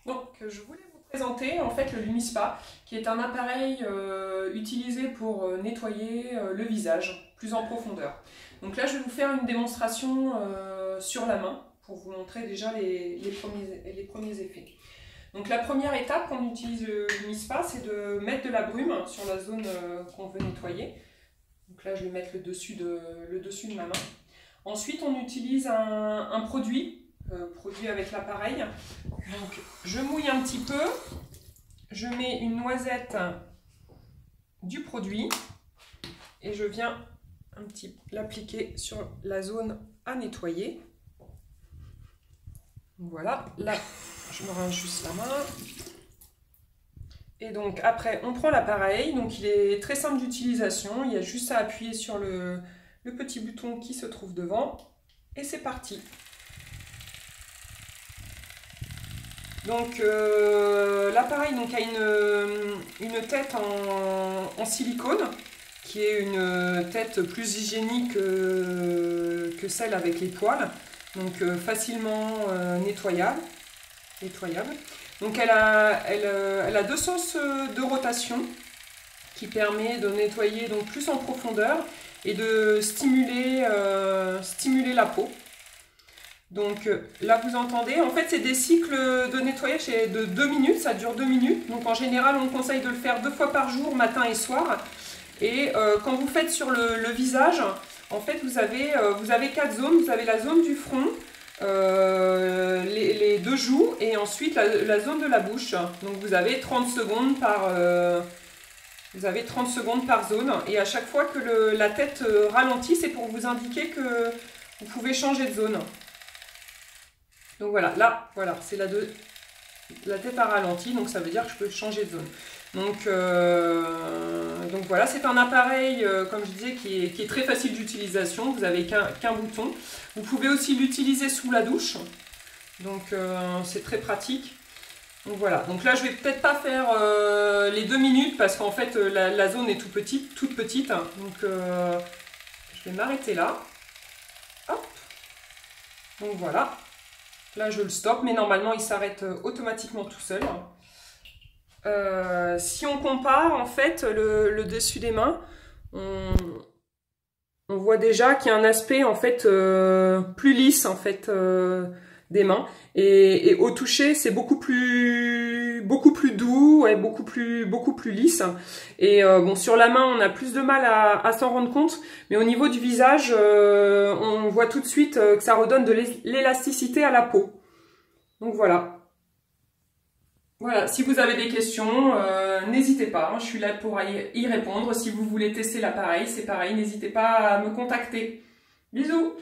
Donc, je voulais vous présenter en fait le Lumispa, qui est un appareil utilisé pour nettoyer le visage plus en profondeur. Donc là, je vais vous faire une démonstration sur la main pour vous montrer déjà les premiers effets. Donc la première étape quand on utilise le Lumispa, c'est de mettre de la brume sur la zone qu'on veut nettoyer. Donc là, je vais mettre le dessus de ma main. Ensuite, on utilise un produit avec l'appareil. Donc, je mouille un petit peu, je mets une noisette du produit et je viens l'appliquer sur la zone à nettoyer. Voilà, là, je me rince juste la main. Et donc après, on prend l'appareil. Donc il est très simple d'utilisation. Il y a juste à appuyer sur le petit bouton qui se trouve devant. Et c'est parti. Donc l'appareil a une tête en silicone, qui est une tête plus hygiénique que celle avec les poils. Donc facilement nettoyable. Donc elle a deux sens de rotation qui permet de nettoyer donc plus en profondeur et de stimuler la peau. Donc là vous entendez, en fait c'est des cycles de nettoyage de 2 minutes, ça dure 2 minutes. Donc en général on conseille de le faire 2 fois par jour, matin et soir. Et quand vous faites sur le visage, en fait vous avez 4 zones. Vous avez la zone du front, les deux joues et ensuite la zone de la bouche. Donc vous avez 30 secondes par zone. Et à chaque fois que la tête ralentit, c'est pour vous indiquer que vous pouvez changer de zone. Donc voilà, là, voilà, c'est la tête a ralenti, donc ça veut dire que je peux changer de zone. Donc voilà, c'est un appareil, comme je disais, qui est très facile d'utilisation. Vous n'avez qu'un bouton. Vous pouvez aussi l'utiliser sous la douche. Donc c'est très pratique. Donc voilà, donc là je vais peut-être pas faire les 2 minutes parce qu'en fait la zone est toute petite. Donc je vais m'arrêter là. Hop. Donc voilà. Là, je le stoppe, mais normalement, il s'arrête automatiquement tout seul. Si on compare, en fait, le dessus des mains, on voit déjà qu'il y a un aspect, en fait, plus lisse, en fait, des mains. Et au toucher, c'est beaucoup plus doux, et beaucoup plus lisse. Et bon, sur la main, on a plus de mal à s'en rendre compte, mais au niveau du visage, on voit tout de suite que ça redonne de l'élasticité à la peau. Donc voilà. Voilà, si vous avez des questions, n'hésitez pas, hein, je suis là pour y répondre. Si vous voulez tester l'appareil, c'est pareil, n'hésitez pas à me contacter. Bisous!